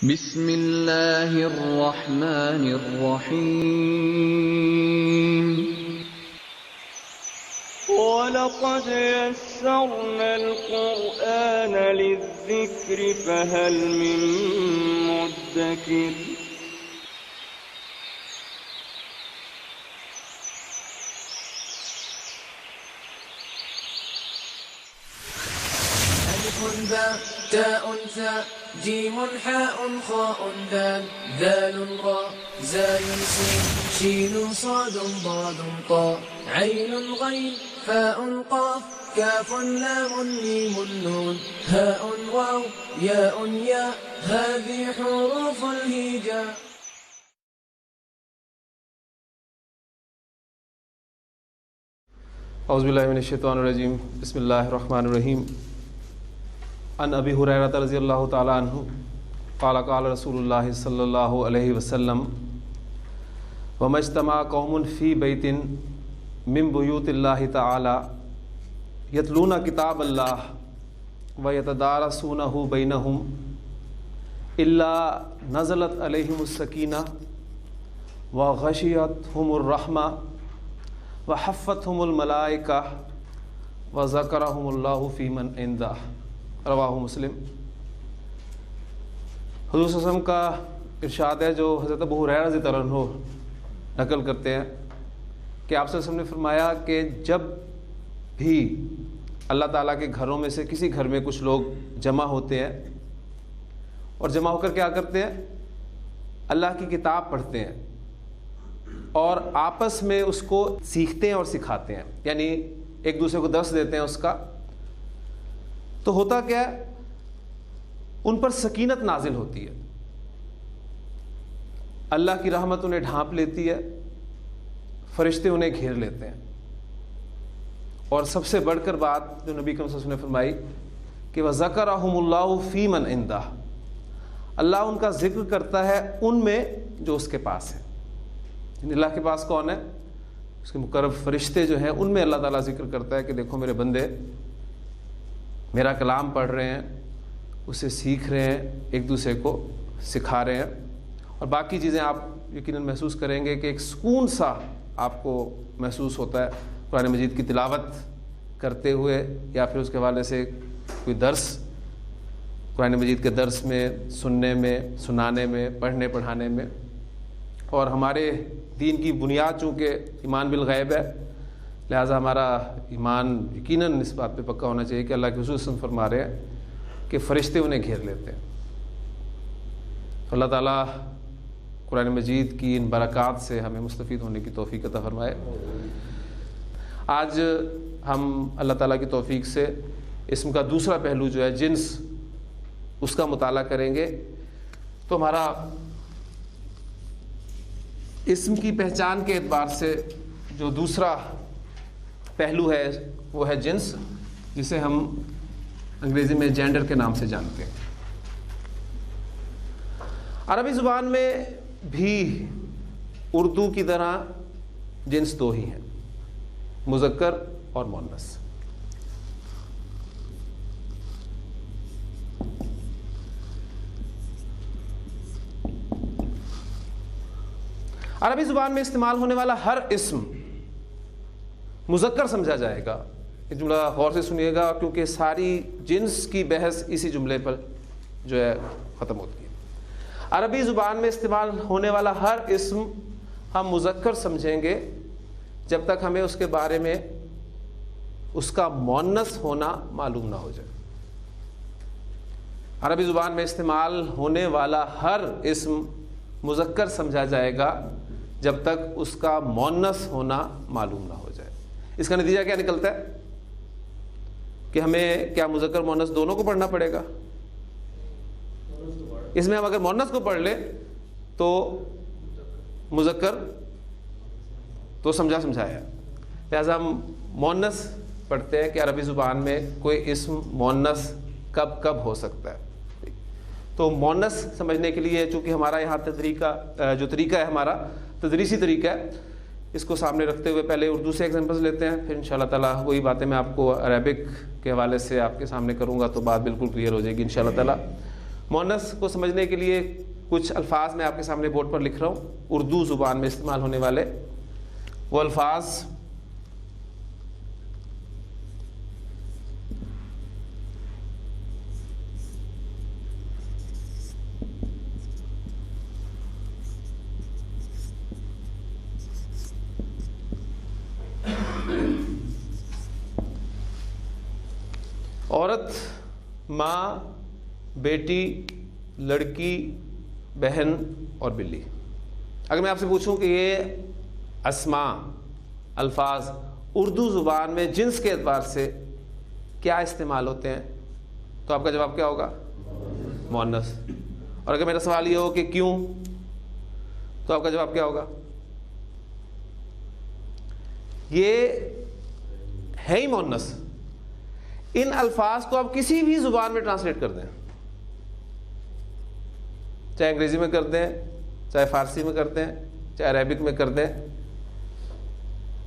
بسم اللہ الرحمن الرحیم وَلَقَدْ يَسَّرْنَا الْقُرْآنَ لِلذِّكْرِ فَهَلْ مِن مُّدَّكِرٍ ألف باء تاء ثاء جيم حاء خاء دال ذال راء زاي سين شين صاد ضاد طاء عين غين فاء قاف كاف لام ميم نون هاء واو ياء ياء هذه حروف الهجاء. اعوذ باللہ من الشیطان الرجیم بسم اللہ الرحمن الرحیم عن ابی ہریرہ رضی اللہ تعالی عنہ قال قال رسول اللہ صلی اللہ علیہ وسلم وما اجتمع قوم فی بیت من بیوت اللہ تعالی یتلون کتاب اللہ ویتدارسونہ بینہم الا نزلت علیہم السکینہ وغشیتہم الرحمہ وحفتهم الملائکہ وذکرہم اللہ فی من عندہ. رواہ مسلم. حضور صلی اللہ علیہ وسلم کا ارشاد ہے جو حضرت ابو ہریرہ رضی اللہ عنہ نقل کرتے ہیں کہ آپ صلی اللہ علیہ وسلم نے فرمایا کہ جب بھی اللہ تعالیٰ کے گھروں میں سے کسی گھر میں کچھ لوگ جمع ہوتے ہیں اور جمع ہو کر کیا کرتے ہیں، اللہ کی کتاب پڑھتے ہیں اور آپس میں اس کو سیکھتے ہیں اور سکھاتے ہیں، یعنی ایک دوسرے کو درس دیتے ہیں اس کا، تو ہوتا کیا ہے، ان پر سکینت نازل ہوتی ہے، اللہ کی رحمت انہیں ڈھانپ لیتی ہے، فرشتے انہیں گھیر لیتے ہیں. اور سب سے بڑھ کر بات جو نبی کریم صلی اللہ علیہ وسلم نے فرمائی کہ وَذَكَرَهُمُ اللَّهُ فِي مَنْ عِنْدَهُ، اللہ ان کا ذکر کرتا ہے ان میں جو اس کے پاس ہے. اللہ کے پاس کون ہے؟ اس کے مقرب فرشتے جو ہیں، ان میں اللہ تعالیٰ ذکر کرتا ہے کہ دیکھو میرے بندے میرا کلام پڑھ رہے ہیں، اسے سیکھ رہے ہیں، ایک دوسرے کو سکھا رہے ہیں. اور باقی چیزیں آپ یقیناً محسوس کریں گے کہ ایک سکون سا آپ کو محسوس ہوتا ہے قرآن مجید کی تلاوت کرتے ہوئے یا پھر اس کے حوالے سے کوئی درس قرآن مجید کے درس میں، سننے میں، سنانے میں، پڑھنے پڑھانے میں. اور ہمارے دین کی بنیاد چونکہ ایمان بالغیب ہے، لہٰذا ہمارا ایمان یقیناً اس بات پہ پکا ہونا چاہیے کہ اللہ کے رسول صلی اللہ علیہ وسلم فرما رہے ہیں کہ فرشتے انہیں گھیر لیتے ہیں. اللہ تعالیٰ قرآن مجید کی ان برکات سے ہمیں مستفید ہونے کی توفیق عطا فرمائے. آج ہم اللہ تعالیٰ کی توفیق سے اسم کا دوسرا پہلو جو ہے جنس، اس کا مطالعہ کریں گے. تو ہمارا اسم کی پہچان کے اعتبار سے جو دوسرا پہلو ہے وہ ہے جنس، جسے ہم انگریزی میں جینڈر کے نام سے جانتے ہیں. عربی زبان میں بھی اردو کی طرح جنس دو ہی ہیں، مذکر اور مؤنث. عربی زبان میں استعمال ہونے والا ہر اسم مذکر سمجھا جائے گا. یہ جملہ غور سے سنیے گا کیونکہ ساری جنس کی بحث اسی جملے پر جو ہے ختم ہوتی ہے. عربی زبان میں استعمال ہونے والا ہر اسم ہم مذکر سمجھیں گے جب تک ہمیں اس کے بارے میں اس کا مؤنث ہونا معلوم نہ ہو جائے. عربی زبان میں استعمال ہونے والا ہر اسم مذکر سمجھا جائے گا جب تک اس کا مؤنث ہونا معلوم نہ ہو جائے. اس کا نتیجہ کیا نکلتا ہے کہ ہمیں کیا مذکر مؤنث دونوں کو پڑھنا پڑے گا؟ اس میں ہم اگر مؤنث کو پڑھ لیں تو مذکر تو سمجھایا. لہٰذا ہم مؤنث پڑھتے ہیں کہ عربی زبان میں کوئی اسم مؤنث کب کب ہو سکتا ہے. تو مؤنث سمجھنے کے لیے چونکہ ہمارا یہاں جو طریقہ ہے ہمارا تدریسی طریقہ ہے، اس کو سامنے رکھتے ہوئے پہلے اردو سے ایگزامپلس لیتے ہیں، پھر انشاءاللہ تعالیٰ وہی باتیں میں آپ کو عربک کے حوالے سے آپ کے سامنے کروں گا تو بات بالکل کلیئر ہو جائے گی انشاءاللہ تعالیٰ. مؤنث کو سمجھنے کے لیے کچھ الفاظ میں آپ کے سامنے بورڈ پر لکھ رہا ہوں، اردو زبان میں استعمال ہونے والے وہ الفاظ۔ عورت، ماں، بیٹی، لڑکی، بہن اور بلی۔ اگر میں آپ سے پوچھوں کہ یہ اسماء الفاظ اردو زبان میں جنس کے اعتبار سے کیا استعمال ہوتے ہیں تو آپ کا جواب کیا ہوگا؟ مؤنث۔ اور اگر میرا سوال یہ ہو کہ کیوں تو آپ کا جواب کیا ہوگا؟ یہ ہے ہی مؤنث۔ ان الفاظ کو آپ کسی بھی زبان میں ٹرانسلیٹ کر دیں، چاہے انگریزی میں کر دیں، چاہے فارسی میں کر دیں، چاہے عربک میں کر دیں،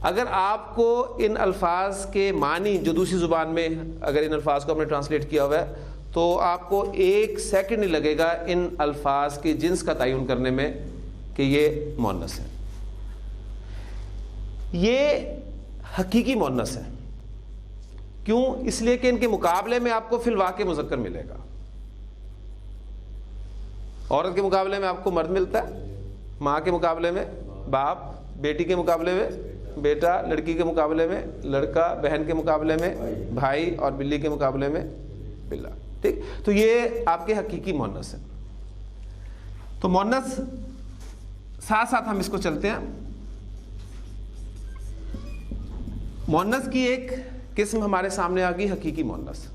اگر آپ کو ان الفاظ کے معنی جو دوسری زبان میں اگر ان الفاظ کو آپ نے ٹرانسلیٹ کیا ہوا ہے تو آپ کو 1 سیکنڈ نہیں لگے گا ان الفاظ کے جنس کا تعین کرنے میں کہ یہ مؤنث ہے۔ یہ حقیقی مؤنث ہے۔ کیوں؟ اس لیے کہ ان کے مقابلے میں آپ کو فی الواقع مذکر ملے گا۔ عورت کے مقابلے میں آپ کو مرد ملتا ہے، ماں کے مقابلے میں باپ، بیٹی کے مقابلے میں بیٹا، لڑکی کے مقابلے میں لڑکا، بہن کے مقابلے میں بھائی اور بلی کے مقابلے میں بلا۔ ٹھیک، تو یہ آپ کے حقیقی مؤنث ہے۔ تو مؤنث ساتھ ساتھ ہم اس کو چلتے ہیں۔ مؤنث کی ایک قسم ہمارے سامنے آ گئی، حقیقی مؤنث،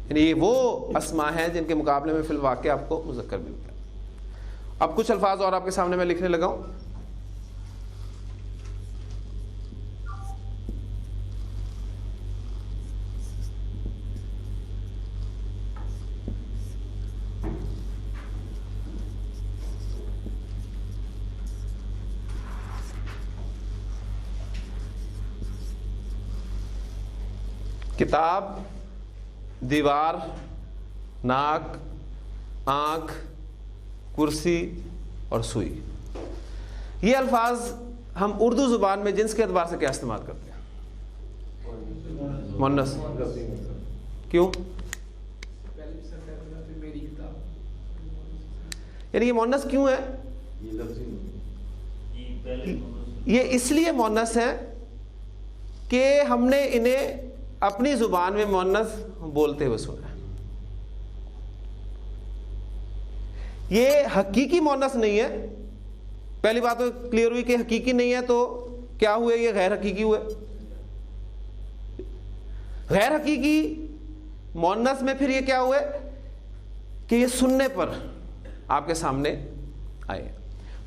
یعنی یہ وہ اسماء ہیں جن کے مقابلے میں فی الواقع آپ کو مذکر ملتا ہے۔ اب کچھ الفاظ اور آپ کے سامنے میں لکھنے لگا ہوں۔ کتاب، دیوار، ناک، آنکھ، کرسی اور سوئی، یہ الفاظ ہم اردو زبان میں جنس کے اعتبار سے کیا استعمال کرتے ہیں؟ مؤنث۔ کیوں؟ یعنی یہ مؤنث کیوں ہے؟ یہ اس لیے مؤنث ہے کہ ہم نے انہیں اپنی زبان میں مؤنث بولتے ہوئے سنا ہے۔ یہ حقیقی مؤنث نہیں ہے۔ پہلی بات تو کلیئر ہوئی کہ حقیقی نہیں ہے، تو کیا ہوئے؟ یہ غیر حقیقی ہوئے۔ غیر حقیقی مؤنث میں پھر یہ کیا ہوئے کہ یہ سننے پر آپ کے سامنے آئے۔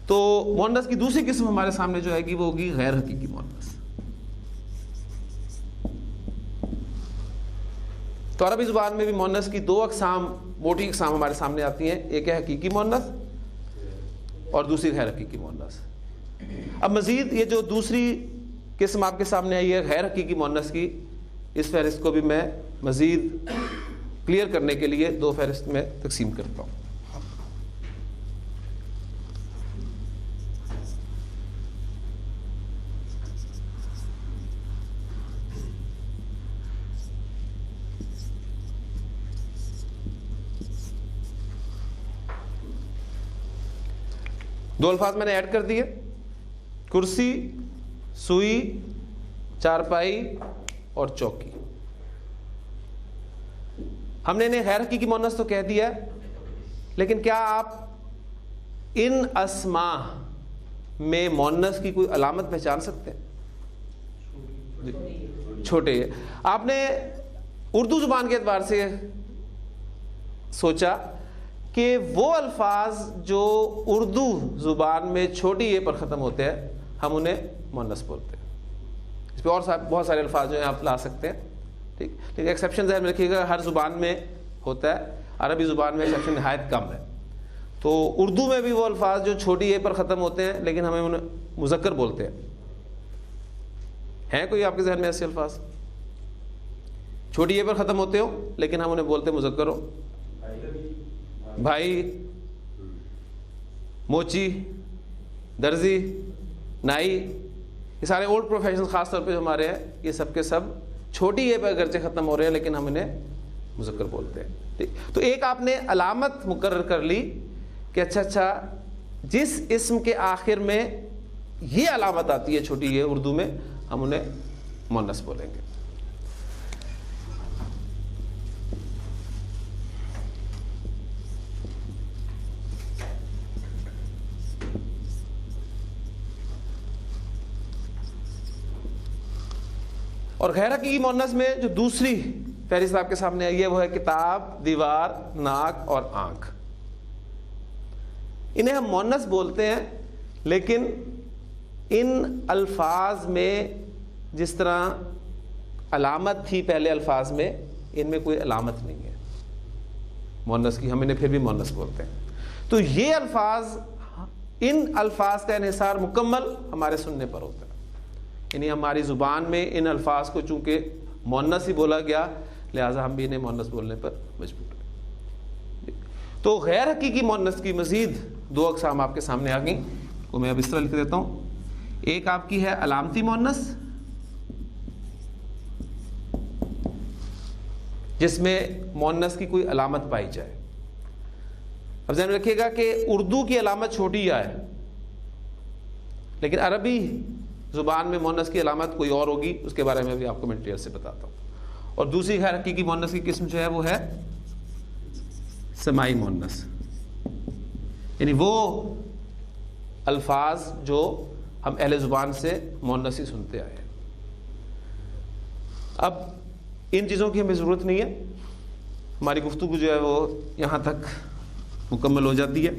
تو مؤنث کی دوسری قسم ہمارے سامنے جو آئے گی وہ ہوگی غیر حقیقی مؤنث۔ تو عربی زبان میں بھی مؤنث کی 2 اقسام، موٹی اقسام ہمارے سامنے آتی ہیں، ایک ہے حقیقی مؤنث اور دوسری غیر حقیقی مؤنث۔ اب مزید یہ جو دوسری قسم آپ کے سامنے آئی ہے غیر حقیقی مؤنث کی، اس فہرست کو بھی میں مزید کلیئر کرنے کے لیے 2 فہرست میں تقسیم کرتا ہوں۔ دو الفاظ میں نے ایڈ کر دیے، کرسی، سوئی، چارپائی اور چوکی۔ ہم نے انہیں غیر حقیقی مؤنث تو کہہ دیا ہے، لیکن کیا آپ ان اسماء میں مؤنث کی کوئی علامت پہچان سکتے ہیں؟ چھوٹے ہے۔ آپ نے اردو زبان کے اعتبار سے سوچا کہ وہ الفاظ جو اردو زبان میں چھوٹی اے پر ختم ہوتے ہیں ہم انہیں مؤنث بولتے ہیں۔ اس پہ اور بہت سارے الفاظ جو ہیں آپ لا سکتے ہیں، ٹھیک، لیکن ایکسیپشن ذہن میں رکھیے گا، ہر زبان میں ہوتا ہے، عربی زبان میں ایکسیپشن نہایت کم ہے۔ تو اردو میں بھی وہ الفاظ جو چھوٹی اے پر ختم ہوتے ہیں لیکن ہمیں انہیں مذکر بولتے ہیں کوئی آپ کے ذہن میں ایسے الفاظ چھوٹی اے پر ختم ہوتے ہو لیکن ہم انہیں بولتے مذکر ہو؟ بھائی، موچی، درزی، نائی، یہ سارے اولڈ پروفیشن خاص طور پہ جو ہمارے ہیں، یہ سب کے سب چھوٹی ہے پہ اگرچہ ختم ہو رہے ہیں لیکن ہم انہیں مذکر بولتے ہیں. ٹھیک، تو ایک آپ نے علامت مقرر کر لی کہ اچھا جس اسم کے آخر میں یہ علامت آتی ہے چھوٹی ہے اردو میں، ہم انہیں مؤنث بولیں گے. اور غیر حقیقی مؤنث میں جو دوسری فہرست آپ کے سامنے آئی ہے وہ ہے کتاب، دیوار، ناک اور آنکھ. انہیں ہم مؤنث بولتے ہیں لیکن ان الفاظ میں جس طرح علامت تھی پہلے الفاظ میں، ان میں کوئی علامت نہیں ہے مؤنث کی، ہم انہیں پھر بھی مؤنث بولتے ہیں. تو یہ الفاظ، ان الفاظ کا انحصار مکمل ہمارے سننے پر ہوتا ہے، یعنی ہماری زبان میں ان الفاظ کو چونکہ مؤنث ہی بولا گیا لہٰذا ہم بھی انہیں مؤنث بولنے پر مجبور ہیں. تو غیر حقیقی مؤنث کی مزید دو اقسام آپ کے سامنے آ گئیں، وہ میں اب اس طرح لکھ دیتا ہوں. ایک آپ کی ہے علامتی مؤنث، جس میں مؤنث کی کوئی علامت پائی جائے. اب ذہن میں رکھیے گا کہ اردو کی علامت چھوٹی یا ہے، لیکن عربی زبان میں مؤنث کی علامت کوئی اور ہوگی، اس کے بارے میں بھی آپ کو میں ڈیٹیل سے بتاتا ہوں. اور دوسری غیر حقیقی مؤنث کی قسم جو ہے وہ ہے سماعی مؤنث، یعنی وہ الفاظ جو ہم اہل زبان سے مؤنث ہی سنتے آئے ہیں. اب ان چیزوں کی ہمیں ضرورت نہیں ہے، ہماری گفتگو جو ہے وہ یہاں تک مکمل ہو جاتی ہے.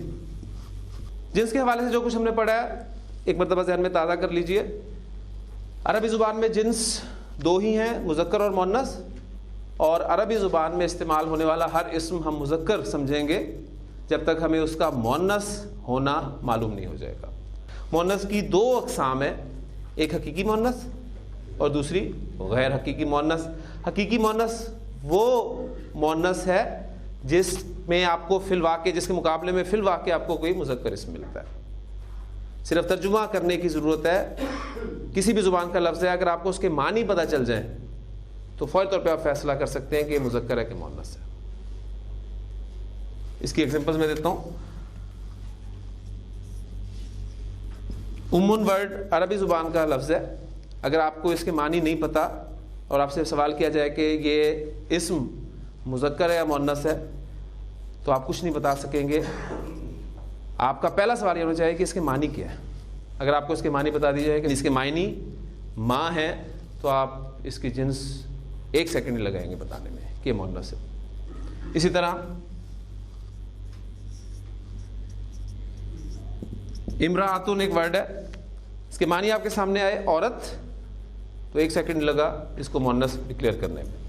جنس کے حوالے سے جو کچھ ہم نے پڑھا ہے ایک مرتبہ ذہن میں تازہ کر لیجئے. عربی زبان میں جنس دو ہی ہیں، مذکر اور مؤنث، اور عربی زبان میں استعمال ہونے والا ہر اسم ہم مذکر سمجھیں گے جب تک ہمیں اس کا مؤنث ہونا معلوم نہیں ہو جائے گا. مؤنث کی دو اقسام ہیں، ایک حقیقی مؤنث اور دوسری غیر حقیقی مؤنث. حقیقی مؤنث وہ مؤنث ہے جس میں آپ کو فی الواقع، جس کے مقابلے میں فی الواقع آپ کو کوئی مذکر اسم ملتا ہے. صرف ترجمہ کرنے کی ضرورت ہے. کسی بھی زبان کا لفظ ہے، اگر آپ کو اس کے معنی پتہ چل جائیں تو فوری طور پہ آپ فیصلہ کر سکتے ہیں کہ یہ مذکر ہے کہ مؤنث ہے. اس کی ایگزامپلز میں دیتا ہوں. ورڈ عربی زبان کا لفظ ہے، اگر آپ کو اس کے معنی نہیں پتہ اور آپ سے سوال کیا جائے کہ یہ اسم مذکر ہے یا مؤنث ہے تو آپ کچھ نہیں بتا سکیں گے. آپ کا پہلا سوال یہ ہونا چاہیے کہ اس کے معنی کیا ہے. اگر آپ کو اس کے معنی بتا دی جائے کہ اس کے معنی ماں ہے تو آپ اس کی جنس 1 سیکنڈ لگائیں گے بتانے میں کہ یہ مؤنث ہے. اسی طرح امراۃن ایک ورڈ ہے، اس کے معنی آپ کے سامنے آئے عورت تو 1 سیکنڈ لگا اس کو مؤنث ڈکلیئر کرنے میں.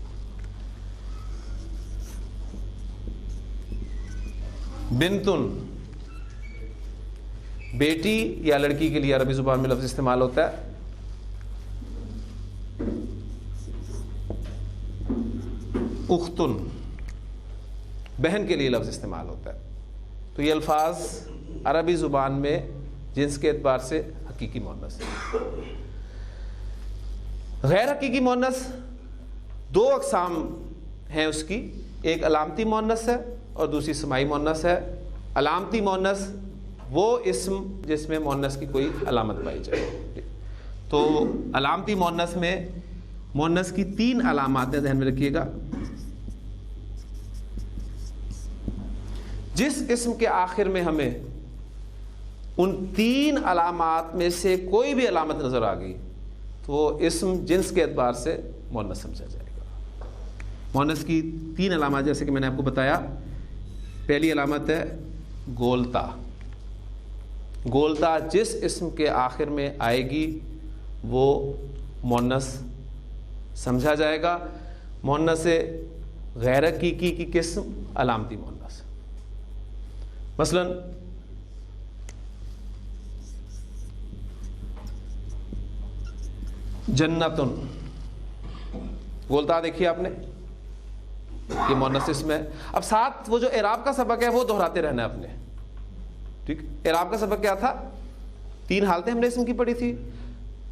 بنتن بیٹی یا لڑکی کے لیے عربی زبان میں لفظ استعمال ہوتا ہے. اختن بہن کے لیے لفظ استعمال ہوتا ہے. تو یہ الفاظ عربی زبان میں جنس کے اعتبار سے حقیقی مؤنث ہے. غیر حقیقی مؤنث دو اقسام ہیں اس کی، ایک علامتی مؤنث ہے اور دوسری سماعی مؤنث ہے. علامتی مؤنث وہ اسم جس میں مؤنث کی کوئی علامت پائی جائے. تو علامتی مؤنث میں مؤنث کی 3 علامات ہیں، ذہن میں رکھیے گا. جس اسم کے آخر میں ہمیں ان 3 علامات میں سے کوئی بھی علامت نظر آ گئی تو وہ اسم جنس کے اعتبار سے مؤنث سمجھا جائے گا. مؤنث کی 3 علامات جیسے کہ میں نے آپ کو بتایا. پہلی علامت ہے گولتا. گولتا جس اسم کے آخر میں آئے گی وہ مؤنث سمجھا جائے گا. مؤنث غیر حقیقی کی قسم علامتی مؤنث. مثلا جنتن، گولتا دیکھیے آپ نے، یہ مؤنث اسم ہے. اب ساتھ وہ جو اعراب کا سبق ہے وہ دہراتے رہنا ہے اپنے. ٹھیک, اعراب کا سبق کیا تھا؟ 3 حالتیں ہم نے اسم کی پڑھی تھی.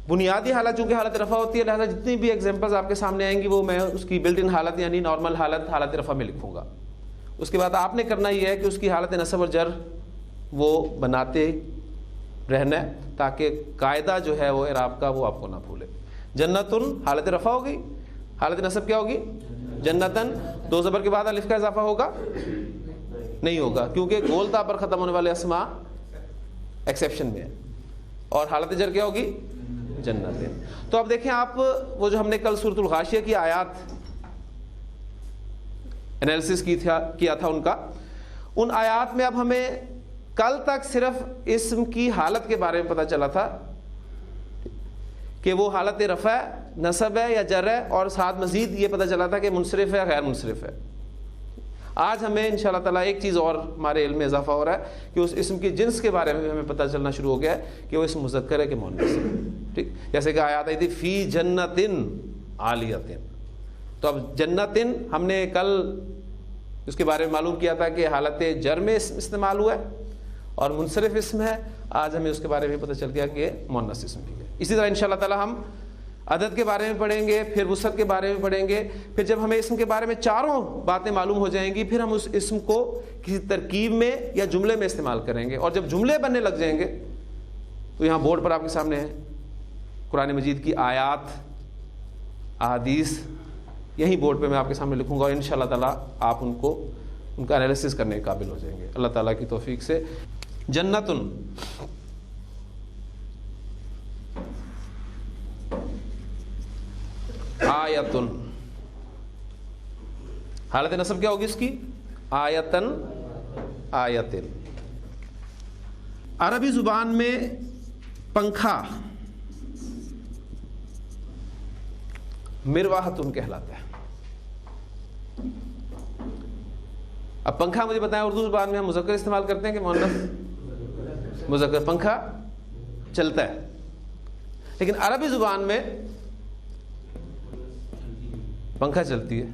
بنیادی حالت چونکہ حالت رفع ہوتی ہے لہذا جتنی بھی ایگزامپلز آپ کے سامنے آئیں گی وہ میں اس کی بلٹ ان حالت یعنی نارمل حالت حالت رفع میں لکھوں گا. اس کے بعد آپ نے کرنا یہ ہے کہ اس کی حالت نصب اور جر وہ بناتے رہنا ہے تاکہ قاعدہ جو ہے وہ اعراب کا وہ آپ کو نہ بھولے. جنتن حالت رفع ہوگی, حالت نصب کیا ہوگی؟ جنتن. 2 زبر کے بعد الف کا اضافہ ہوگا؟ نہیں ہوگا کیونکہ گول تا پر ختم ہونے والے اسما ایکسیپشن میں ہے. اور حالت جر کیا ہوگی؟ جنتن. تو اب دیکھیں آپ وہ جو ہم نے کل سورۃ الغاشیہ کی آیات انالیسس کیا تھا ان آیات میں اب ہمیں کل تک صرف اسم کی حالت کے بارے میں پتہ چلا تھا کہ وہ حالت رفع نصب ہے یا جر ہے, اور ساتھ مزید یہ پتہ چلا تھا کہ منصرف ہے یا غیر منصرف ہے. آج ہمیں انشاءاللہ تعالیٰ ایک چیز اور ہمارے علم میں اضافہ ہو رہا ہے کہ اس اسم کی جنس کے بارے میں ہمیں پتہ چلنا شروع ہو گیا ہے کہ وہ اسم مذکر ہے کہ مؤنث ہے. ٹھیک, جیسے کہ آیات آئی تھی فی جنتن عالیتن. تو اب جنتن ہم نے کل اس کے بارے میں معلوم کیا تھا کہ حالت جر میں اسم استعمال ہوا ہے اور منصرف اسم ہے. آج ہمیں اس کے بارے میں پتہ چل گیا کہ مؤنث اسم بھی ہے. اسی طرح انشاءاللہ تعالیٰ ہم عدد کے بارے میں پڑھیں گے, پھر وسعت کے بارے میں پڑھیں گے. پھر جب ہمیں اسم کے بارے میں چاروں باتیں معلوم ہو جائیں گی پھر ہم اس اسم کو کسی ترکیب میں یا جملے میں استعمال کریں گے. اور جب جملے بننے لگ جائیں گے تو یہاں بورڈ پر آپ کے سامنے ہے قرآن مجید کی آیات احادیث, یہی بورڈ پہ میں آپ کے سامنے لکھوں گا اور انشاءاللہ تعالیٰ آپ ان کا انالیسس کرنے کے قابل ہو جائیں گے اللہ تعالیٰ کی توفیق سے. جنتن آیتن, حالت نصب کیا ہوگی اس کی؟ آیتن آیتن. عربی زبان میں پنکھا مرواحتن کہلاتا ہے. اب پنکھا مجھے بتائیں اردو زبان میں ہم مذکر استعمال کرتے ہیں کہ مؤنث؟ مذکر. پنکھا چلتا ہے, لیکن عربی زبان میں پنکھا چلتی ہے.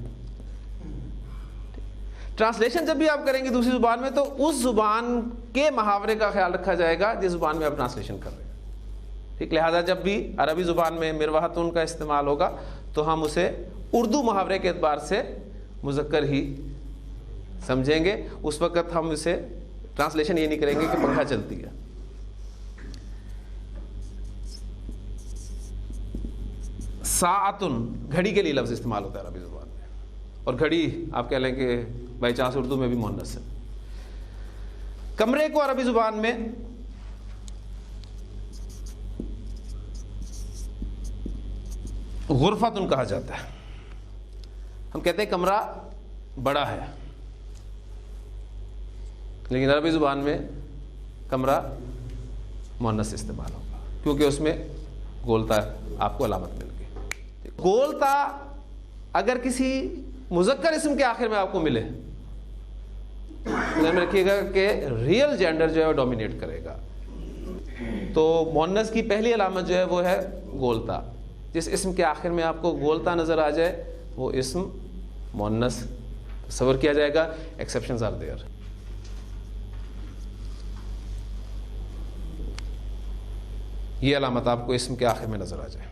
ٹرانسلیشن جب بھی آپ کریں گے دوسری زبان میں تو اس زبان کے محاورے کا خیال رکھا جائے گا جس زبان میں آپ ٹرانسلیشن کر رہے ہیں. ٹھیک, لہذا جب بھی عربی زبان میں مرواحتن کا استعمال ہوگا تو ہم اسے اردو محاورے کے اعتبار سے مذکر ہی سمجھیں گے. اس وقت ہم اسے ٹرانسلیشن یہ نہیں کریں گے کہ پنکھا چلتی ہے. ساعتن گھڑی کے لیے لفظ استعمال ہوتا ہے عربی زبان میں, اور گھڑی آپ کہہ لیں کہ بائی چانس اردو میں بھی مؤنث ہے. کمرے کو عربی زبان میں غرفتن کہا جاتا ہے. ہم کہتے ہیں کمرہ بڑا ہے, لیکن عربی زبان میں کمرہ مؤنث استعمال ہوگا کیونکہ اس میں گولتا آپ کو علامت مل گئی. گولتا اگر کسی مذکر اسم کے آخر میں آپ کو ملے ذہن میں رکھیے گا کہ ریئل جینڈر جو ہے وہ ڈومینیٹ کرے گا. تو مؤنث کی پہلی علامت جو ہے وہ ہے گولتا. جس اسم کے آخر میں آپ کو گولتا نظر آ جائے وہ اسم مؤنث تصور کیا جائے گا. Exceptions are their. یہ علامت آپ کو اسم کے آخر میں نظر آ جائے.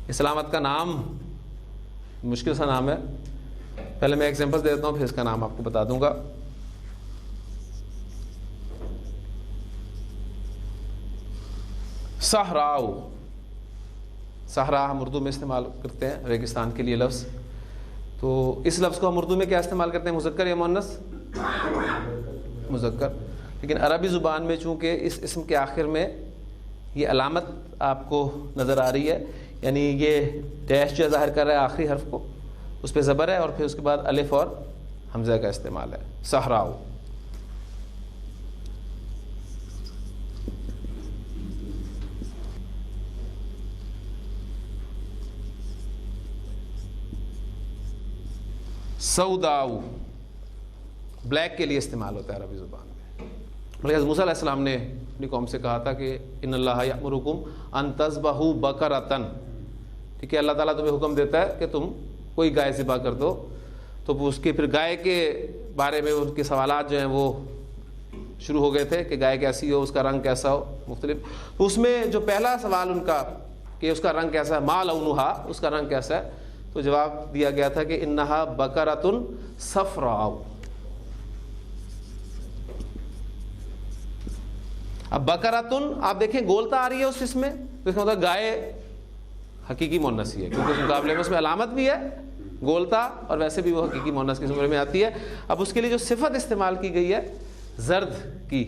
اس علامت کا نام مشکل سا نام ہے, پہلے میں ایگزامپل دے دیتا ہوں پھر اس کا نام آپ کو بتا دوں گا. صحراؤ, صحرا ہم اردو میں استعمال کرتے ہیں ریگستان کے لیے لفظ. تو اس لفظ کو ہم اردو میں کیا استعمال کرتے ہیں, مذکر یا مؤنث؟ مذکر. لیکن عربی زبان میں چونکہ اس اسم کے آخر میں یہ علامت آپ کو نظر آ رہی ہے, یعنی یہ ڈیش جو ظاہر کر رہا ہے آخری حرف کو, اس پہ زبر ہے اور پھر اس کے بعد الف اور حمزہ کا استعمال ہے. صحراؤ. سوداؤ بلیک کے لیے استعمال ہوتا ہے عربی زبان میں. حضرت موسیٰ علیہ السلام نے اپنی قوم سے کہا تھا کہ ان اللہ یأمرکم ان تذبحوا بقرۃ. ٹھیک ہے, اللہ تعالیٰ تمہیں حکم دیتا ہے کہ تم کوئی گائے ذبح کر دو. تو اس کے پھر گائے کے بارے میں ان کے سوالات جو ہیں وہ شروع ہو گئے تھے کہ گائے کیسی ہو، اس کا رنگ کیسا ہو، مختلف. تو اس میں جو پہلا سوال ان کا کہ اس کا رنگ کیسا ہے، ما لونھا، اس کا رنگ کیسا ہے، تو جواب دیا گیا تھا کہ انھا بقرۃ صفراء. اب بقرۃ آپ دیکھیں گولتا آ رہی ہے اس اسم میں، تو اس کا مطلب گائے حقیقی مؤنث ہی ہے، کیونکہ اس مقابلے میں اس میں علامت بھی ہے گولتا، اور ویسے بھی وہ حقیقی مؤنث کی زمرے میں آتی ہے. اب اس کے لیے جو صفت استعمال کی گئی ہے زرد کی،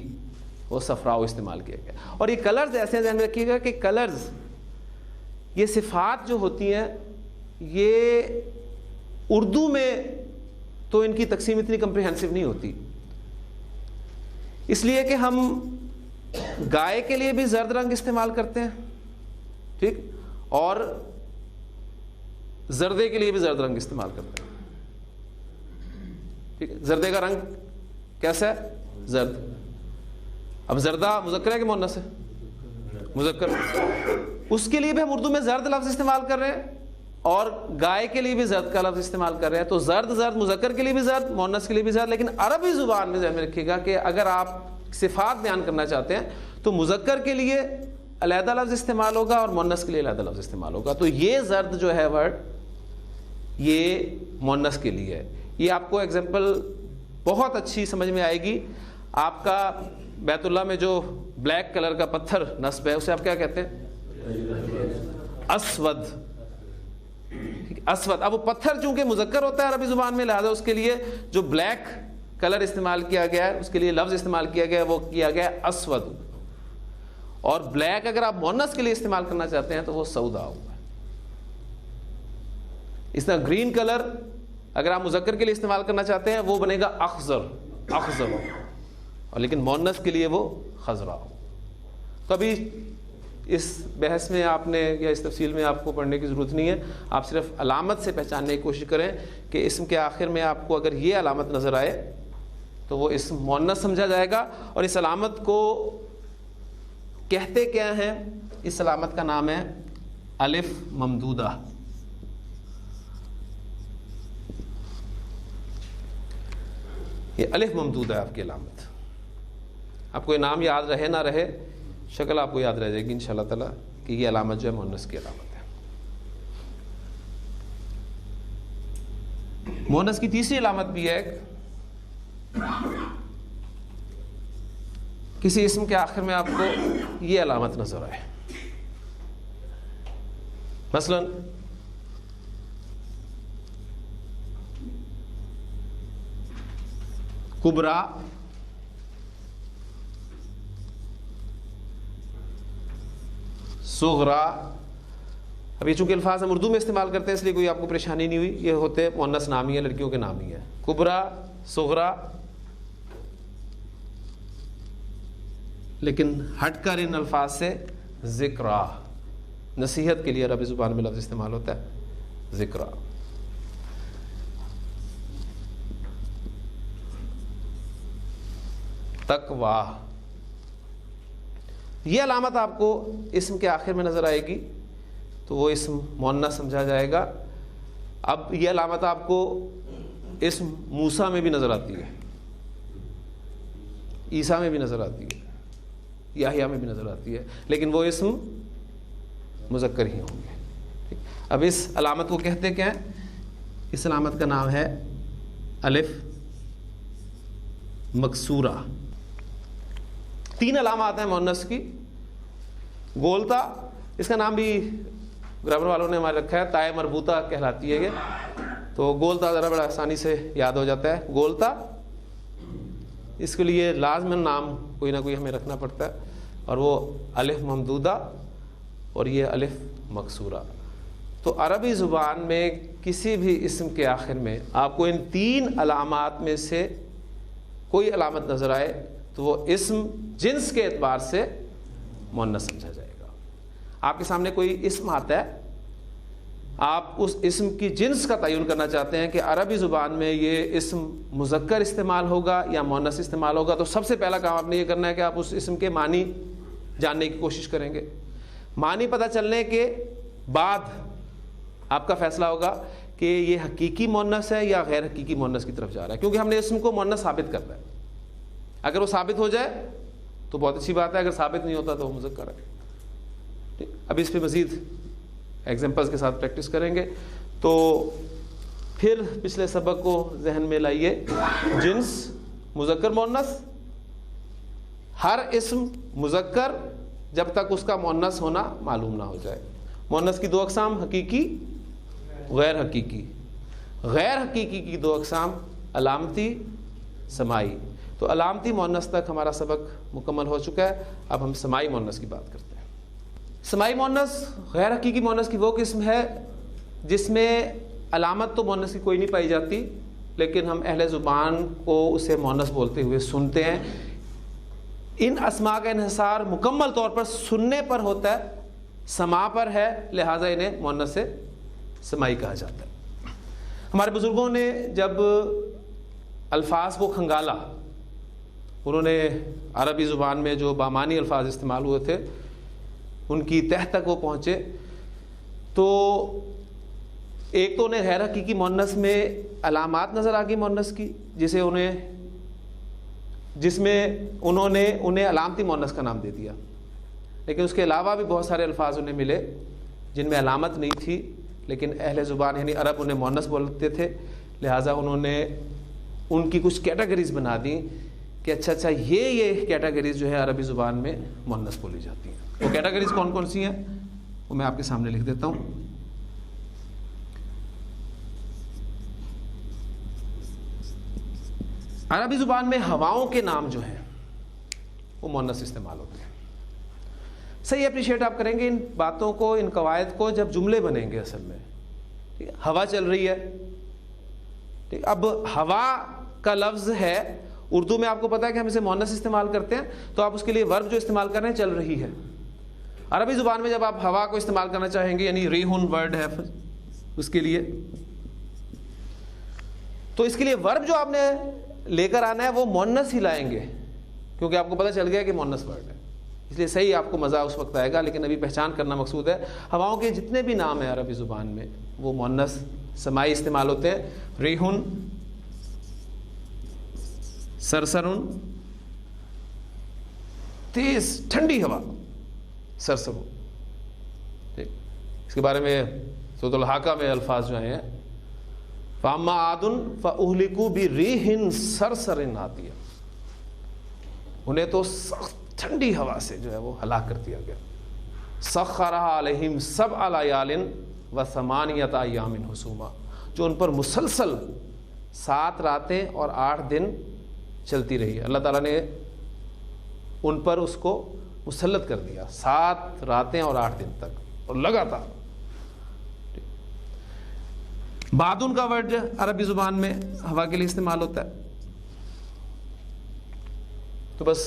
وہ صفراء استعمال کیا گیا. اور یہ کلرز ایسے ہیں، ذہن میں رکھیے گا کہ کلرز، یہ صفات جو ہوتی ہیں، یہ اردو میں تو ان کی تقسیم اتنی کمپریہنسو نہیں ہوتی، اس لیے کہ ہم گائے کے لیے بھی زرد رنگ استعمال کرتے ہیں، ٹھیک، اور زردے کے لیے بھی زرد رنگ استعمال کرتے ہیں، ٹھیک ہے. زردے کا رنگ کیسا ہے؟ زرد. اب زردہ مذکر ہے کہ مؤنث ہے؟ مذکر. اس کے لیے بھی ہم اردو میں زرد لفظ استعمال کر رہے ہیں، اور گائے کے لیے بھی زرد کا لفظ استعمال کر رہے ہیں. تو زرد مذکر کے لیے بھی زرد، مؤنث کے لیے بھی زرد. لیکن عربی زبان میں ذہن میں رکھیے گا کہ اگر آپ صفات بیان کرنا چاہتے ہیں تو مذکر کے لیے علیحدہ لفظ استعمال ہوگا اور مؤنث کے لیے علیحدہ لفظ استعمال ہوگا. تو یہ زرد جو ہے ورڈ، یہ مؤنث کے لیے ہے. یہ آپ کو ایگزامپل بہت اچھی سمجھ میں آئے گی. آپ کا بیت اللہ میں جو بلیک کلر کا پتھر نصب ہے، اسے آپ کیا کہتے ہیں؟ اسود. اسود. اب وہ پتھر چونکہ مذکر ہوتا ہے عربی زبان میں، لہذا اس کے لیے جو بلیک کلر استعمال کیا گیا ہے، اس کے لیے لفظ استعمال کیا گیا ہے، وہ کیا گیا ہے اسود. اور بلیک اگر آپ مؤنث کے لیے استعمال کرنا چاہتے ہیں تو وہ سودا ہوگا. اس طرح گرین کلر اگر آپ مذکر کے لیے استعمال کرنا چاہتے ہیں وہ بنے گا اخضر. اخضر. اور لیکن مؤنث کے لیے وہ خضرا ہو. تو ابھی اس بحث میں آپ نے یا اس تفصیل میں آپ کو پڑھنے کی ضرورت نہیں ہے. آپ صرف علامت سے پہچاننے کی کوشش کریں کہ اسم کے آخر میں آپ کو اگر یہ علامت نظر آئے تو وہ اسم مؤنث سمجھا جائے گا. اور اس علامت کو کہتے کیا ہیں؟ اس علامت کا نام ہے الف ممدودہ. یہ الف ممدودہ ہے آپ کی علامت. آپ کو یہ نام یاد رہے نہ رہے، شکل آپ کو یاد رہ جائے گی انشاءاللہ تعالیٰ کہ یہ علامت جو ہے مؤنث کی علامت ہے. مؤنث کی تیسری علامت بھی ہے، کسی اسم کے آخر میں آپ کو یہ علامت نظر آئے. مثلا کبرا، صغرا. اب یہ چونکہ الفاظ ہم اردو میں استعمال کرتے ہیں اس لیے کوئی آپ کو پریشانی نہیں ہوئی، یہ ہوتے مؤنث نام ہی ہے، لڑکیوں کے نام ہی ہے. کبرا، صغرا. لیکن ہٹ کر ان الفاظ سے ذکرا، نصیحت کے لیے عربی زبان میں لفظ استعمال ہوتا ہے ذکرا. تقوا. یہ علامت آپ کو اسم کے آخر میں نظر آئے گی تو وہ اسم مؤنث سمجھا جائے گا. اب یہ علامت آپ کو اسم موسیٰ میں بھی نظر آتی ہے، عیسیٰ میں بھی نظر آتی ہے، یحییٰ میں بھی نظر آتی ہے، لیکن وہ اسم مذکر ہی ہوں گے. اب اس علامت کو کہتے کیا ہیں؟ اس علامت کا نام ہے الف مکسورہ. 3 علامات ہیں مؤنث کی. گولتا، اس کا نام بھی گرامر والوں نے ہمارے رکھا ہے، تائے مربوطہ کہلاتی ہے یہ. تو گولتا ذرا بڑا آسانی سے یاد ہو جاتا ہے. گولتا، اس کے لیے لازماً نام کوئی نہ کوئی ہمیں رکھنا پڑتا ہے، اور وہ الف ممدودہ اور یہ الف مکسورہ. تو عربی زبان میں کسی بھی اسم کے آخر میں آپ کو ان 3 علامات میں سے کوئی علامت نظر آئے تو وہ اسم جنس کے اعتبار سے مؤنث سمجھا جائے گا. آپ کے سامنے کوئی اسم آتا ہے، آپ اس اسم کی جنس کا تعین کرنا چاہتے ہیں کہ عربی زبان میں یہ اسم مذکر استعمال ہوگا یا مؤنث استعمال ہوگا، تو سب سے پہلا کام آپ نے یہ کرنا ہے کہ آپ اس اسم کے معنی جاننے کی کوشش کریں گے. معنی پتہ چلنے کے بعد آپ کا فیصلہ ہوگا کہ یہ حقیقی مؤنث ہے یا غیر حقیقی مؤنث کی طرف جا رہا ہے، کیونکہ ہم نے اسم کو مؤنث ثابت کرنا ہے. اگر وہ ثابت ہو جائے تو بہت اچھی بات ہے، اگر ثابت نہیں ہوتا تو وہ مذکر ہے. اب اس پہ مزید ایگزامپلس کے ساتھ پریکٹس کریں گے. تو پھر پچھلے سبق کو ذہن میں لائیے. جنس مذکر مؤنث، ہر اسم مذکر جب تک اس کا مؤنث ہونا معلوم نہ ہو جائے. مؤنث کی دو اقسام، حقیقی غیر حقیقی. غیر حقیقی کی دو اقسام علامتی سمائی. تو علامتی مؤنث تک ہمارا سبق مکمل ہو چکا ہے. اب ہم سمائی مؤنث کی بات کرتے ہیں. سمائی مؤنث غیر حقیقی مؤنث کی وہ قسم ہے جس میں علامت تو مؤنث کی کوئی نہیں پائی جاتی، لیکن ہم اہل زبان کو اسے مؤنث بولتے ہوئے سنتے ہیں. ان اسماء کا انحصار مکمل طور پر سننے پر ہوتا ہے، سماع پر ہے، لہٰذا انہیں مؤنث سے سمائی کہا جاتا ہے. ہمارے بزرگوں نے جب الفاظ کو کھنگالا، انہوں نے عربی زبان میں جو بامانی الفاظ استعمال ہوئے تھے ان کی تہ تک وہ پہنچے، تو ایک تو انہیں غیر حقیقی مؤنث میں علامات نظر آ گئی مؤنث کی، جس میں انہوں نے انہیں علامتی مؤنث کا نام دے دیا. لیکن اس کے علاوہ بھی بہت سارے الفاظ انہیں ملے جن میں علامت نہیں تھی، لیکن اہل زبان یعنی عرب انہیں مؤنث بولتے تھے، لہٰذا انہوں نے ان کی کچھ کیٹیگریز بنا دیں کہ اچھا یہ کیٹیگریز جو ہے عربی زبان میں مؤنث بولی جاتی ہیں. وہ کیٹیگریز کون کون سی ہیں وہ میں آپ کے سامنے لکھ دیتا ہوں. عربی زبان میں ہواؤں کے نام جو ہیں وہ مؤنث استعمال ہوتے ہیں. صحیح اپریشیٹ آپ کریں گے ان باتوں کو، ان قواعد کو جب جملے بنیں گے. اصل میں ٹھیک ہے، ہوا چل رہی ہے، ٹھیک. اب ہوا کا لفظ ہے، اردو میں آپ کو پتا ہے کہ ہم اسے مؤنث استعمال کرتے ہیں، تو آپ اس کے لیے ورب جو استعمال کر رہے ہیں چل رہی ہے. عربی زبان میں جب آپ ہوا کو استعمال کرنا چاہیں گے، یعنی ریحن ورڈ ہے اس کے لیے، تو اس کے لیے ورب جو آپ نے لے کر آنا ہے وہ مؤنث ہی لائیں گے، کیونکہ آپ کو پتہ چل گیا کہ مؤنث ورڈ ہے. اس لیے صحیح آپ کو مزہ اس وقت آئے گا، لیکن ابھی پہچان کرنا مقصود ہے. ہواؤں کے جتنے بھی نام ہیں عربی زبان میں وہ مؤنث سمائی استعمال ہوتے ہیں. ریحن، سرسرن، تیز ٹھنڈی ہوا سرسرن. ٹھیک، اس کے بارے میں سورۃ الحاقہ میں الفاظ جو ہیں، فَأَمَّا عَادٌ فَأُهْلِكُوا بِرِيحٍ صَرْصَرٍ عَاتِيَةٍ، انہیں تو سخت ٹھنڈی ہوا سے جو ہے وہ ہلاک کر دیا گیا. سَخَّرَهَا عَلَيْهِمْ سَبْعَ لَيَالٍ وَثَمَانِيَةَ أَيَّامٍ حُسُومًا، جو ان پر مسلسل 7 راتیں اور 8 دن چلتی رہی. اللہ تعالیٰ نے ان پر اس کو مسلط کر دیا 7 راتیں اور 8 دن تک، اور لگاتار. بادن کا ورڈ عربی زبان میں ہوا کے لیے استعمال ہوتا ہے. تو بس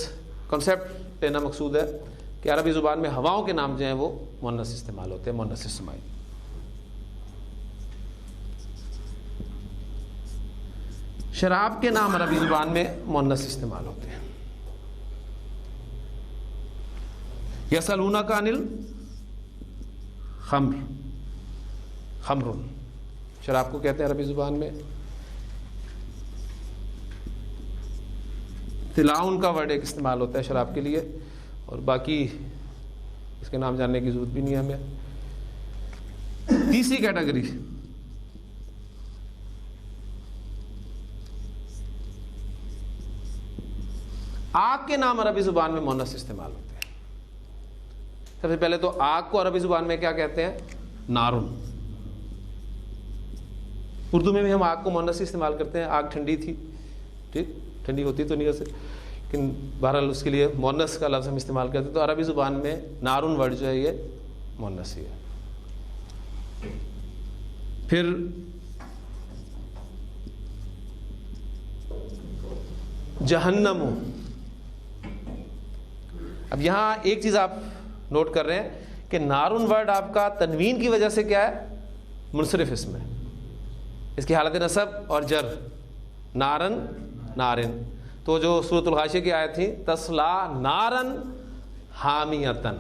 کنسیپٹ لینا مقصود ہے کہ عربی زبان میں ہواؤں کے نام جو ہیں وہ مؤنث استعمال ہوتے ہیں، مؤنث سمائی. شراب کے نام عربی زبان میں مؤنث استعمال ہوتے ہیں. یسألونک عن الخمر، خمر شراب کو کہتے ہیں عربی زبان میں. تلاؤن کا ورڈ ایک استعمال ہوتا ہے شراب کے لیے، اور باقی اس کے نام جاننے کی ضرورت بھی نہیں ہے ہمیں. تیسری کیٹیگری آگ کے نام عربی زبان میں مؤنث استعمال ہوتے ہیں. سب سے پہلے تو آگ کو عربی زبان میں کیا کہتے ہیں؟ نارن. اردو میں بھی ہم آگ کو مؤنث استعمال کرتے ہیں. آگ ٹھنڈی تھی، ٹھیک، ٹھنڈی ہوتی تو نہیں ویسے، لیکن بہرحال اس کے لیے مؤنث کا لفظ ہم استعمال کرتے ہیں. تو عربی زبان میں نارن ورڈ جو ہے یہ مؤنث ہی ہے. پھر جہنم. اب یہاں ایک چیز آپ نوٹ کر رہے ہیں کہ نارن ورڈ آپ کا تنوین کی وجہ سے کیا ہے؟ منصرف اسم ہے. اس کی حالت نصب اور جر نارن نارن. تو جو سورۃ الغاشیہ کی آیت تھی، تسلا نارن حامیتن،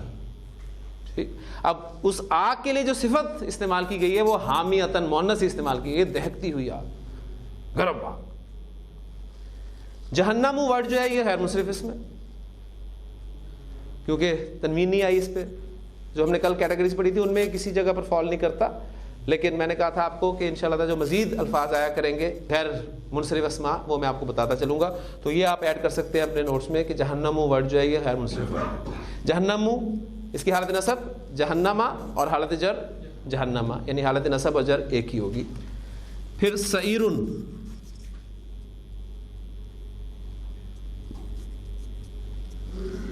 ٹھیک. اب اس آگ کے لیے جو صفت استعمال کی گئی ہے وہ حامیتن مؤنث استعمال کی گئی ہے، دہکتی ہوئی آگ، گرم آگ. جہنم ورڈ جو ہے یہ غیر منصرف اس میں، کیونکہ تنوین نہیں آئی اس پہ. جو ہم نے کل کیٹیگریز پڑھی تھی ان میں کسی جگہ پر فال نہیں کرتا، لیکن میں نے کہا تھا آپ کو کہ انشاءاللہ تعالی جو مزید الفاظ آیا کریں گے غیر منصرف اسماء وہ میں آپ کو بتاتا چلوں گا. تو یہ آپ ایڈ کر سکتے ہیں اپنے نوٹس میں کہ جہنم ورڈ جو ہے یہ غیر منصرف ہے. جہنم اس کی حالت نصب جہنما اور حالت جر جہنما، یعنی حالت نصب اور جر ایک ہی ہوگی. پھر سعیرن،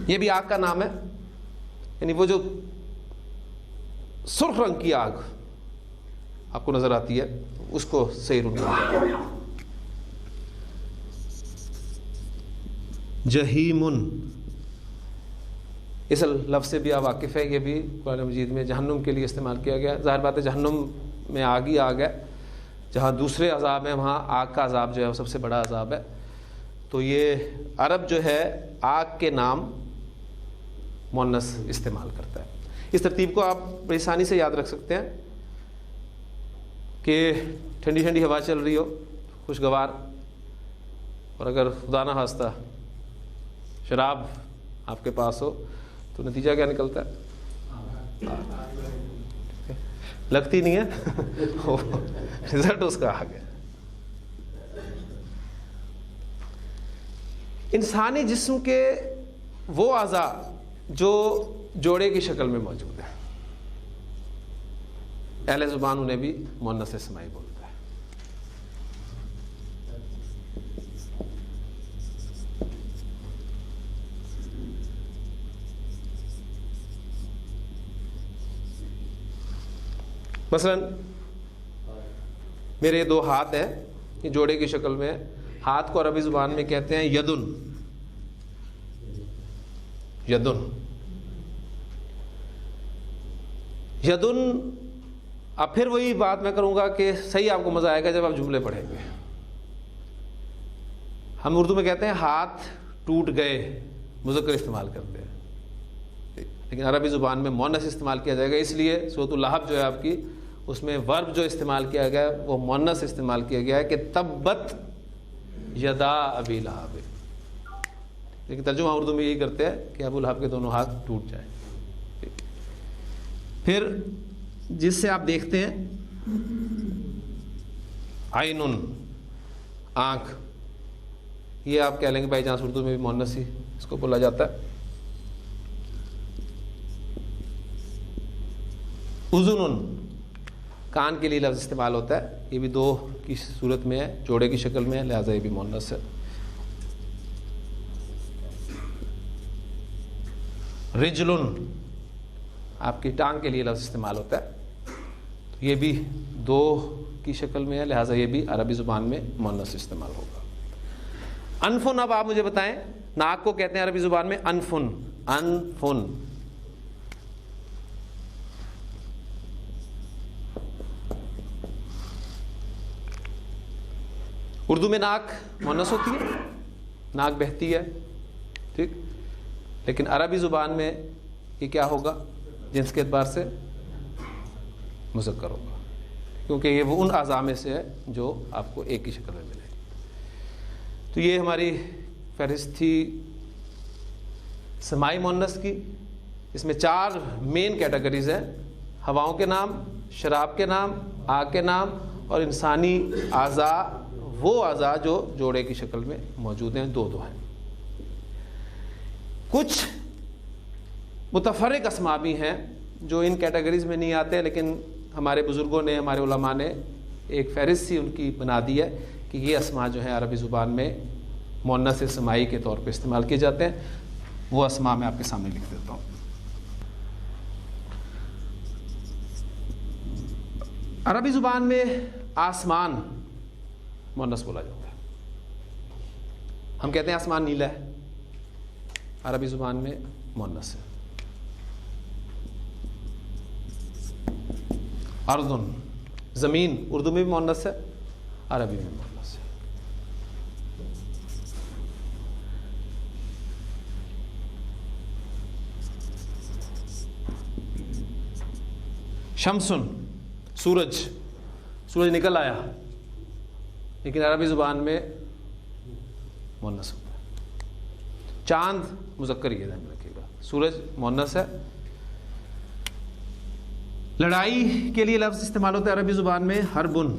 یہ بھی آگ کا نام ہے، یعنی وہ جو سرخ رنگ کی آگ آپ کو نظر آتی ہے اس کو سعیرن کہا جاتا ہے. جہیمن، اس لفظ سے بھی آپ واقف ہے، یہ بھی قرآن مجید میں جہنم کے لیے استعمال کیا گیا. ظاہر بات ہے جہنم میں آگ ہی آگ ہے، جہاں دوسرے عذاب ہیں وہاں آگ کا عذاب جو ہے وہ سب سے بڑا عذاب ہے. تو یہ عرب جو ہے آگ کے نام مؤنث استعمال کرتا ہے. اس ترتیب کو آپ بڑی آسانی سے یاد رکھ سکتے ہیں کہ ٹھنڈی ٹھنڈی ہوا چل رہی ہو خوشگوار، اور اگر خدا نہ خواستہ شراب آپ کے پاس ہو تو نتیجہ کیا نکلتا ہے؟ لگتی نہیں ہے رزلٹ اس کا آ گیا. انسانی جسم کے وہ اعضاء جو جوڑے کی شکل میں موجود ہیں، اہل زبان انہیں بھی مؤنث اسمائی بولتا ہے. مثلا میرے دو ہاتھ ہیں، یہ جوڑے کی شکل میں، ہاتھ کو عربی زبان میں کہتے ہیں یدن. یدن یدن اب پھر وہی بات میں کروں گا کہ صحیح آپ کو مزہ آئے گا جب آپ جملے پڑھیں گے. ہم اردو میں کہتے ہیں ہاتھ ٹوٹ گئے، مذکر استعمال کرتے ہیں، لیکن عربی زبان میں مؤنث استعمال کیا جائے گا. اس لیے سورۃ اللہب جو ہے آپ کی، اس میں ورب جو استعمال کیا گیا ہے وہ مؤنث استعمال کیا گیا ہے کہ تبت یدا ابی لہب. لیکن ترجمہ اردو میں یہی کرتے ہیں کہ ابو لہب کے دونوں ہاتھ ٹوٹ جائیں. پھر جس سے آپ دیکھتے ہیں عین، آنکھ، یہ آپ کہہ لیں گے بائی چانس اردو میں بھی مؤنث ہی اس کو بولا جاتا ہے. اذن، کان کے لیے لفظ استعمال ہوتا ہے، یہ بھی دو کی صورت میں ہے، جوڑے کی شکل میں ہے، لہذا یہ بھی مؤنث ہے. رجل، آپ کی ٹانگ کے لیے لفظ استعمال ہوتا ہے، یہ بھی دو کی شکل میں ہے، لہٰذا یہ بھی عربی زبان میں مؤنث استعمال ہوگا. انفن، اب آپ مجھے بتائیں ناک کو کہتے ہیں عربی زبان میں انفن. انفن اردو میں ناک مؤنث ہوتی ہے، ناک بہتی ہے، ٹھیک، لیکن عربی زبان میں یہ کیا ہوگا؟ جنس کے اعتبار سے مذکر ہوگا، کیونکہ یہ وہ ان اعضاء میں سے ہے جو آپ کو ایک کی شکل میں ملے. تو یہ ہماری فہرست تھی سماعی مؤنث کی. اس میں 4 مین کیٹیگریز ہیں: ہواؤں کے نام، شراب کے نام، آگ کے نام، اور انسانی اعضاء، وہ اعضاء جو جوڑے کی شکل میں موجود ہیں، 2 ہیں. کچھ متفرق اسماء بھی ہیں جو ان کیٹیگریز میں نہیں آتے، لیکن ہمارے بزرگوں نے، ہمارے علماء نے ایک فہرست سی ان کی بنا دی ہے کہ یہ اسماء جو ہیں عربی زبان میں مؤنث سماعی کے طور پہ استعمال کیے جاتے ہیں. وہ اسماء میں آپ کے سامنے لکھ دیتا ہوں. عربی زبان میں آسمان مؤنث بولا جاتا ہے. ہم کہتے ہیں آسمان نیلا ہے، عربی زبان میں مؤنث ہے. اردن، زمین، اردو میں بھی مؤنث ہے، عربی میں مؤنث ہے. شمسن سورج، سورج نکل آیا، لیکن عربی زبان میں مؤنث ہوتا ہے. چاند مذکر، یہ ذہن میں رکھیے گا، سورج مؤنث ہے. لڑائی کے لیے لفظ استعمال ہوتا ہے عربی زبان میں حربن،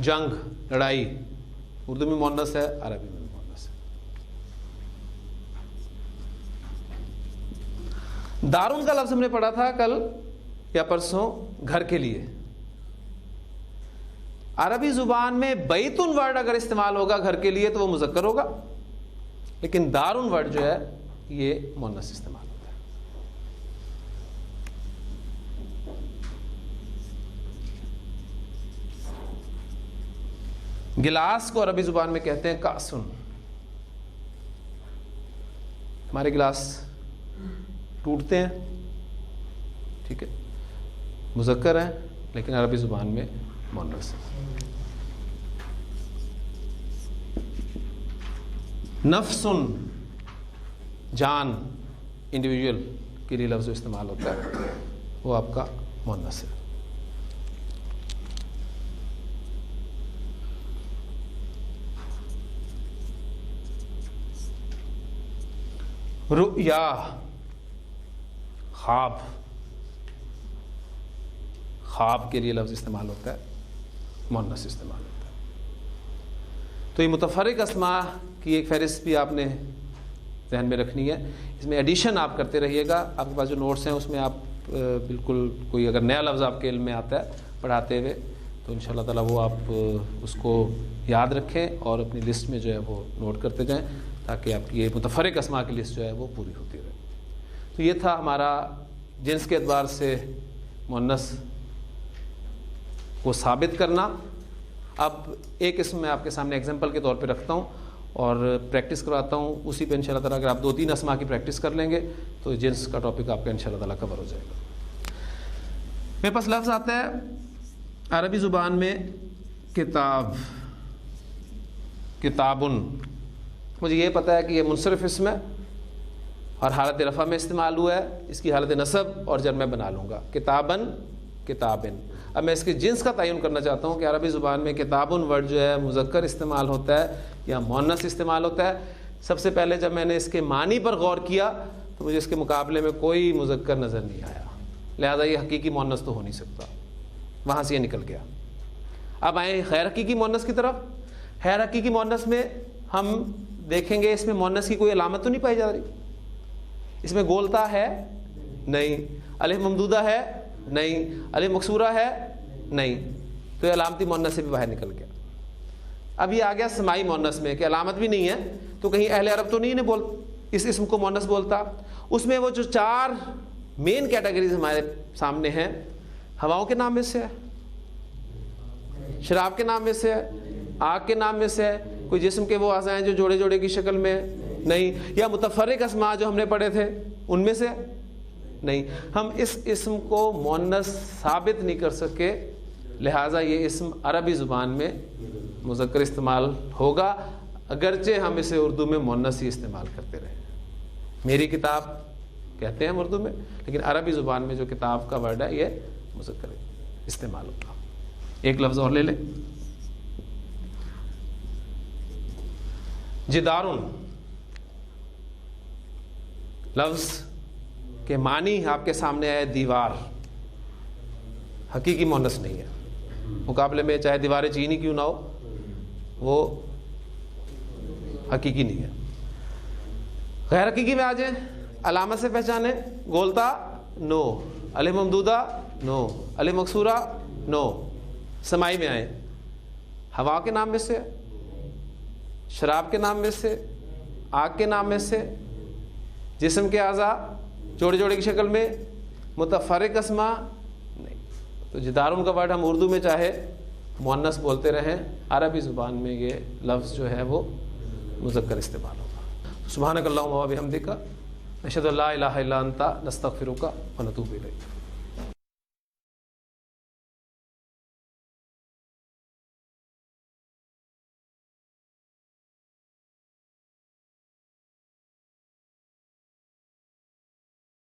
جنگ، لڑائی. اردو میں مؤنث ہے، عربی میں مؤنث ہے. دارن کا لفظ ہم نے پڑھا تھا کل یا پرسوں، گھر کے لیے. عربی زبان میں بیتن ورڈ اگر استعمال ہوگا گھر کے لیے تو وہ مذکر ہوگا، لیکن دارن ورڈ جو ہے یہ مؤنث استعمال ہوتا ہے. گلاس کو عربی زبان میں کہتے ہیں کاسن. ہمارے گلاس ٹوٹتے ہیں، ٹھیک ہے، مذکر ہیں لیکن عربی زبان میں مؤنث ہے. نفسن، جان، انڈیویجول کے لیے لفظ جو استعمال ہوتا ہے وہ آپ کا مؤنث ہے. رؤیا، خواب، خواب کے لیے لفظ استعمال ہوتا ہے، مؤنث استعمال ہوتا ہے. تو یہ متفرق اسماء کی ایک فہرست بھی آپ نے ذہن میں رکھنی ہے. اس میں ایڈیشن آپ کرتے رہیے گا. آپ کے پاس جو نوٹس ہیں اس میں آپ بالکل کوئی اگر نیا لفظ آپ کے علم میں آتا ہے پڑھاتے ہوئے تو انشاءاللہ تعالیٰ وہ آپ اس کو یاد رکھیں اور اپنی لسٹ میں جو ہے وہ نوٹ کرتے جائیں تاکہ آپ کی یہ متفرق اسماء کی لسٹ جو ہے وہ پوری ہوتی رہے. تو یہ تھا ہمارا جنس کے اعتبار سے مؤنث کو ثابت کرنا. اب ایک اسم میں آپ کے سامنے ایگزامپل کے طور پہ رکھتا ہوں اور پریکٹس کرواتا ہوں. اسی پہ انشاءاللہ تعالیٰ اگر آپ 2-3 اسماء کی پریکٹس کر لیں گے تو جنس کا ٹاپک آپ کا انشاءاللہ تعالیٰ کور ہو جائے گا. میرے پاس لفظ آتا ہے عربی زبان میں کتاب، کتابن. مجھے یہ پتہ ہے کہ یہ منصرف اسم ہے اور حالت رفع میں استعمال ہوا ہے. اس کی حالت نصب اور جر میں بنا لوں گا کتابن، کتابن. اب میں اس کے جنس کا تعین کرنا چاہتا ہوں کہ عربی زبان میں کتابن ورڈ جو ہے مذکر استعمال ہوتا ہے یا مؤنث استعمال ہوتا ہے. سب سے پہلے جب میں نے اس کے معنی پر غور کیا تو مجھے اس کے مقابلے میں کوئی مذکر نظر نہیں آیا، لہذا یہ حقیقی مؤنث تو ہو نہیں سکتا. وہاں سے یہ نکل گیا. اب آئیں غیر حقیقی مؤنث کی طرف. غیر حقیقی مؤنث میں ہم دیکھیں گے اس میں مؤنث کی کوئی علامت تو نہیں پائی جا رہی. اس میں گولتا ہے نہیں، الف ممدودہ ہے نہیں، الف مکسورہ ہے نہیں، تو یہ علامتی مؤنث سے بھی باہر نکل گیا. اب یہ آ گیا سماعی مؤنث میں کہ علامت بھی نہیں ہے، تو کہیں اہل عرب تو نہیں اس اسم کو مؤنث بولتا. اس میں وہ جو 4 مین کیٹیگریز ہمارے سامنے ہیں، ہواؤں کے نام میں سے ہے، شراب کے نام میں سے ہے، آگ کے نام میں سے ہے، کوئی جسم کے وہ اعضاء ہیں جو جوڑے جوڑے کی شکل میں نہیں، یا متفرق اسماء جو ہم نے پڑھے تھے ان میں سے نہیں. ہم اس اسم کو مؤنث ثابت نہیں کر سکے، لہٰذا یہ اسم عربی زبان میں مذکر استعمال ہوگا، اگرچہ ہم اسے اردو میں مؤنث ہی استعمال کرتے رہے. میری کتاب کہتے ہیں ہم اردو میں، لیکن عربی زبان میں جو کتاب کا ورڈ ہے یہ مذکر استعمال ہوگا. ایک لفظ اور لے لیں، جدارن. لفظ کے معنی آپ کے سامنے ہے دیوار، حقیقی مؤنث نہیں ہے. مقابلے میں چاہے دیواریں چینی کیوں نہ ہو وہ حقیقی نہیں ہے. غیر حقیقی میں آ جائیں، علامت سے پہچانے، گولتا نو، الف ممدودہ نو، الف مکسورہ نو. سمائی میں آئیں، ہوا کے نام میں سے، شراب کے نام میں سے، آگ کے نام میں سے، جسم کے اعضاء جوڑے جوڑے کی شکل میں، متفرق اسماء نہیں. تو جدارن کا ورڈ ہم اردو میں چاہے مؤنث بولتے رہیں، عربی زبان میں یہ لفظ جو ہے وہ مذکر استعمال ہوگا. سبحانک اللہم و بحمدک، نشہد ان لا الہ الا انت، نستغفرک و نتوب الیک.